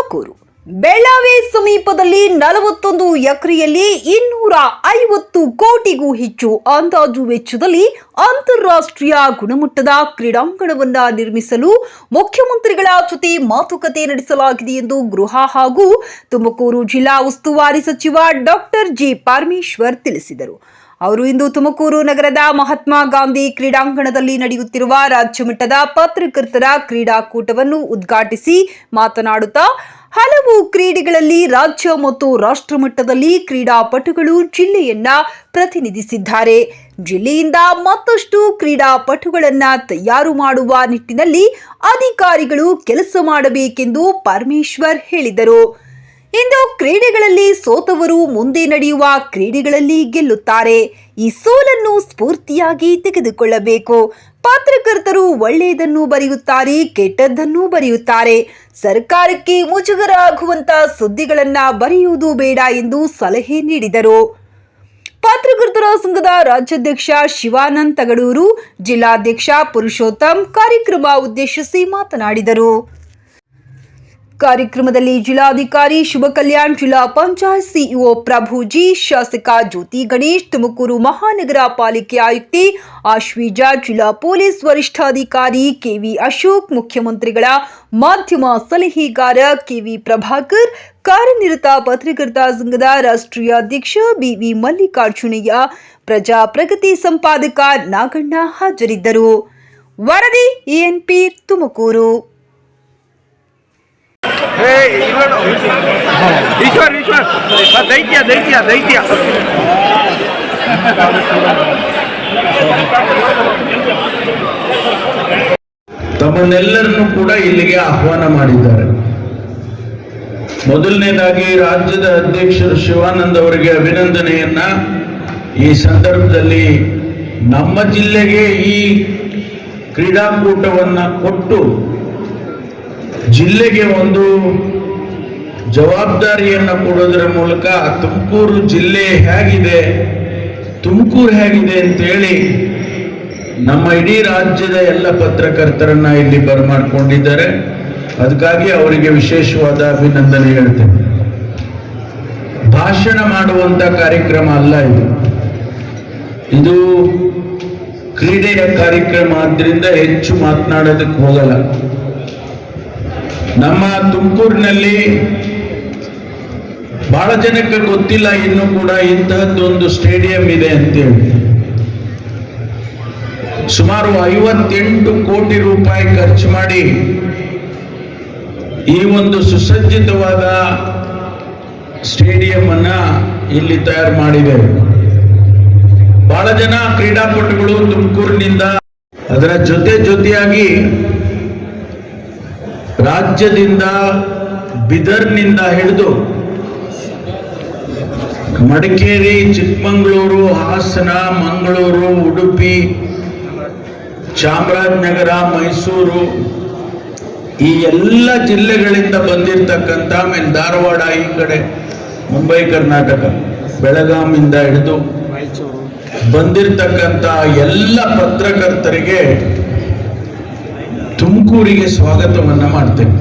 ತುಮಕೂರು ಬೆಳಗಾವಿ ಸಮೀಪದಲ್ಲಿ 41 ಎಕರೆಯಲ್ಲಿ 250 ಕೋಟಿಗೂ ಹೆಚ್ಚು ಅಂದಾಜು ವೆಚ್ಚದಲ್ಲಿ ಅಂತಾರಾಷ್ಟ್ರೀಯ ಗುಣಮಟ್ಟದ ಕ್ರೀಡಾಂಗಣವನ್ನು ನಿರ್ಮಿಸಲು ಮುಖ್ಯಮಂತ್ರಿಗಳ ಜೊತೆ ಮಾತುಕತೆ ನಡೆಸಲಾಗಿದೆ ಎಂದು ಗೃಹ ಹಾಗೂ ತುಮಕೂರು ಜಿಲ್ಲಾ ಉಸ್ತುವಾರಿ ಸಚಿವ ಡಾಕ್ಟರ್ ಜಿ ಪರಮೇಶ್ವರ್ ತಿಳಿಸಿದರು. ಅವರು ಇಂದು ತುಮಕೂರು ನಗರದ ಮಹಾತ್ಮ ಗಾಂಧಿ ಕ್ರೀಡಾಂಗಣದಲ್ಲಿ ನಡೆಯುತ್ತಿರುವ ರಾಜ್ಯ ಮಟ್ಟದ ಪತ್ರಕರ್ತರ ಕ್ರೀಡಾಕೂಟವನ್ನು ಉದ್ಘಾಟಿಸಿ ಮಾತನಾಡುತ್ತಾ ಹಲವು ಕ್ರೀಡೆಗಳಲ್ಲಿ ರಾಜ್ಯ ಮತ್ತು ರಾಷ್ಟ್ರ ಮಟ್ಟದಲ್ಲಿ ಕ್ರೀಡಾಪಟುಗಳು ಜಿಲ್ಲೆಯನ್ನ ಪ್ರತಿನಿಧಿಸಿದ್ದಾರೆ. ಜಿಲ್ಲೆಯಿಂದ ಮತ್ತಷ್ಟು ಕ್ರೀಡಾಪಟುಗಳನ್ನ ತಯಾರು ಮಾಡುವ ನಿಟ್ಟಿನಲ್ಲಿ ಅಧಿಕಾರಿಗಳು ಕೆಲಸ ಮಾಡಬೇಕೆಂದು ಪರಮೇಶ್ವರ್ ಹೇಳಿದರು. ಇಂದು ಕ್ರೀಡೆಗಳಲ್ಲಿ ಸೋತವರು ಮುಂದೆ ನಡೆಯುವ ಕ್ರೀಡೆಗಳಲ್ಲಿ ಗೆಲ್ಲುತ್ತಾರೆ. ಈ ಸೋಲನ್ನು ಸ್ಫೂರ್ತಿಯಾಗಿ ತೆಗೆದುಕೊಳ್ಳಬೇಕು. ಪತ್ರಕರ್ತರು ಒಳ್ಳೆಯದನ್ನು ಬರೆಯುತ್ತಾರೆ, ಕೆಟ್ಟದ್ದನ್ನು ಬರೆಯುತ್ತಾರೆ. ಸರ್ಕಾರಕ್ಕೆ ಮುಜುಗರ ಆಗುವಂತ ಸುದ್ದಿಗಳನ್ನ ಬರೆಯುವುದು ಬೇಡ ಎಂದು ಸಲಹೆ ನೀಡಿದರು. ಪತ್ರಕರ್ತರ ಸಂಘದ ರಾಜ್ಯಾಧ್ಯಕ್ಷ ಶಿವಾನಂದ್ ತಗಡೂರು, ಜಿಲ್ಲಾಧ್ಯಕ್ಷ ಪುರುಷೋತ್ತಮ್ ಕಾರ್ಯಕ್ರಮ ಉದ್ದೇಶಿಸಿ ಮಾತನಾಡಿದರು. ಕಾರ್ಯಕ್ರಮದಲ್ಲಿ ಜಿಲ್ಲಾಧಿಕಾರಿ ಶುಭ ಕಲ್ಯಾಣ್, ಜಿಲ್ಲಾ ಪಂಚಾಯತ್ ಸಿಇಒ ಪ್ರಭುಜಿ, ಶಾಸಕ ಜ್ಯೋತಿ ಗಣೇಶ್, ತುಮಕೂರು ಮಹಾನಗರ ಪಾಲಿಕೆ ಆಯುಕ್ತೆ ಆಶ್ವೀಜಾ, ಜಿಲ್ಲಾ ಪೊಲೀಸ್ ವರಿಷ್ಠಾಧಿಕಾರಿ ಕೆವಿ ಅಶೋಕ್, ಮುಖ್ಯಮಂತ್ರಿಗಳ ಮಾಧ್ಯಮ ಸಲಹೆಗಾರ ಕೆವಿ ಪ್ರಭಾಕರ್, ಕಾರ್ಯನಿರತ ಪತ್ರಕರ್ತ ಸಂಘದ ರಾಷ್ಟ್ರೀಯ ಅಧ್ಯಕ್ಷ ಬಿವಿ ಮಲ್ಲಿಕಾರ್ಜುನಯ್ಯ, ಪ್ರಜಾ ಪ್ರಗತಿ ಸಂಪಾದಕ ನಾಗಣ್ಣ ಹಾಜರಿದ್ದರು. ವರದಿ ಎಎನ್ಪಿ ತುಮಕೂರು. ತಮ್ಮನ್ನೆಲ್ಲರನ್ನು ಕೂಡ ಇಲ್ಲಿಗೆ ಆಹ್ವಾನ ಮಾಡಿದ್ದಾರೆ. ಮೊದಲನೇದಾಗಿ ರಾಜ್ಯದ ಅಧ್ಯಕ್ಷರು ಶಿವಾನಂದ್ ಅವರಿಗೆ ಅಭಿನಂದನೆಯನ್ನ ಈ ಸಂದರ್ಭದಲ್ಲಿ ನಮ್ಮ ಜಿಲ್ಲೆಗೆ ಈ ಕ್ರೀಡಾಕೂಟವನ್ನ ಕೊಟ್ಟು ಜಿಲ್ಲೆಗೆ ಒಂದು ಜವಾಬ್ದಾರಿಯನ್ನು ಕೊಡೋದರ ಮೂಲಕ ತುಮಕೂರು ಜಿಲ್ಲೆ ಹೇಗಿದೆ, ತುಮಕೂರು ಹೇಗಿದೆ ಅಂತೇಳಿ ನಮ್ಮ ಇಡೀ ರಾಜ್ಯದ ಎಲ್ಲ ಪತ್ರಕರ್ತರನ್ನ ಇಲ್ಲಿ ಬರಮಾಡ್ಕೊಂಡಿದ್ದಾರೆ. ಅದಕ್ಕಾಗಿ ಅವರಿಗೆ ವಿಶೇಷವಾದ ಅಭಿನಂದನೆ ಹೇಳ್ತೇನೆ. ಭಾಷಣ ಮಾಡುವಂತ ಕಾರ್ಯಕ್ರಮ ಅಲ್ಲ ಇದು ಕ್ರೀಡೆಯ ಕಾರ್ಯಕ್ರಮ ಆದ್ರಿಂದ ಹೆಚ್ಚು ಮಾತನಾಡೋದಕ್ಕೆ ಹೋಗಲ್ಲ. ನಮ್ಮ ತುಮಕೂರಿನಲ್ಲಿ ಬಹಳ ಜನಕ್ಕೆ ಗೊತ್ತಿಲ್ಲ ಇನ್ನೂ ಕೂಡ ಇಂತಹದ್ದೊಂದು ಸ್ಟೇಡಿಯಂ ಇದೆ ಅಂತೇಳಿ. ಸುಮಾರು 58 ಕೋಟಿ ರೂಪಾಯಿ ಖರ್ಚು ಮಾಡಿ ಈ ಒಂದು ಸುಸಜ್ಜಿತವಾದ ಸ್ಟೇಡಿಯಂ ಅನ್ನ ಇಲ್ಲಿ ತಯಾರು ಮಾಡಿದ್ದೇವೆ. ಬಹಳ ಜನ ಕ್ರೀಡಾಪಟುಗಳು ತುಮಕೂರಿನಿಂದ, ಅದರ ಜೊತೆಯಾಗಿ ರಾಜ್ಯದಿಂದ ಬೀದರ್ನಿಂದ ಹಿಡಿದು ಮಡಿಕೇರಿ, ಚಿಕ್ಕಮಗಳೂರು, ಹಾಸನ, ಮಂಗಳೂರು, ಉಡುಪಿ, ಚಾಮರಾಜನಗರ, ಮೈಸೂರು ಈ ಎಲ್ಲ ಜಿಲ್ಲೆಗಳಿಂದ ಬಂದಿರತಕ್ಕಂಥ, ಆಮೇಲೆ ಧಾರವಾಡ, ಈ ಕಡೆ ಮುಂಬೈ ಕರ್ನಾಟಕ, ಬೆಳಗಾವಿಯಿಂದ ಹಿಡಿದು ಬಂದಿರತಕ್ಕಂಥ ಎಲ್ಲ ಪತ್ರಕರ್ತರಿಗೆ ತುಮಕೂರಿಗೆ ಸ್ವಾಗತವನ್ನ ಮಾಡ್ತೇನೆ.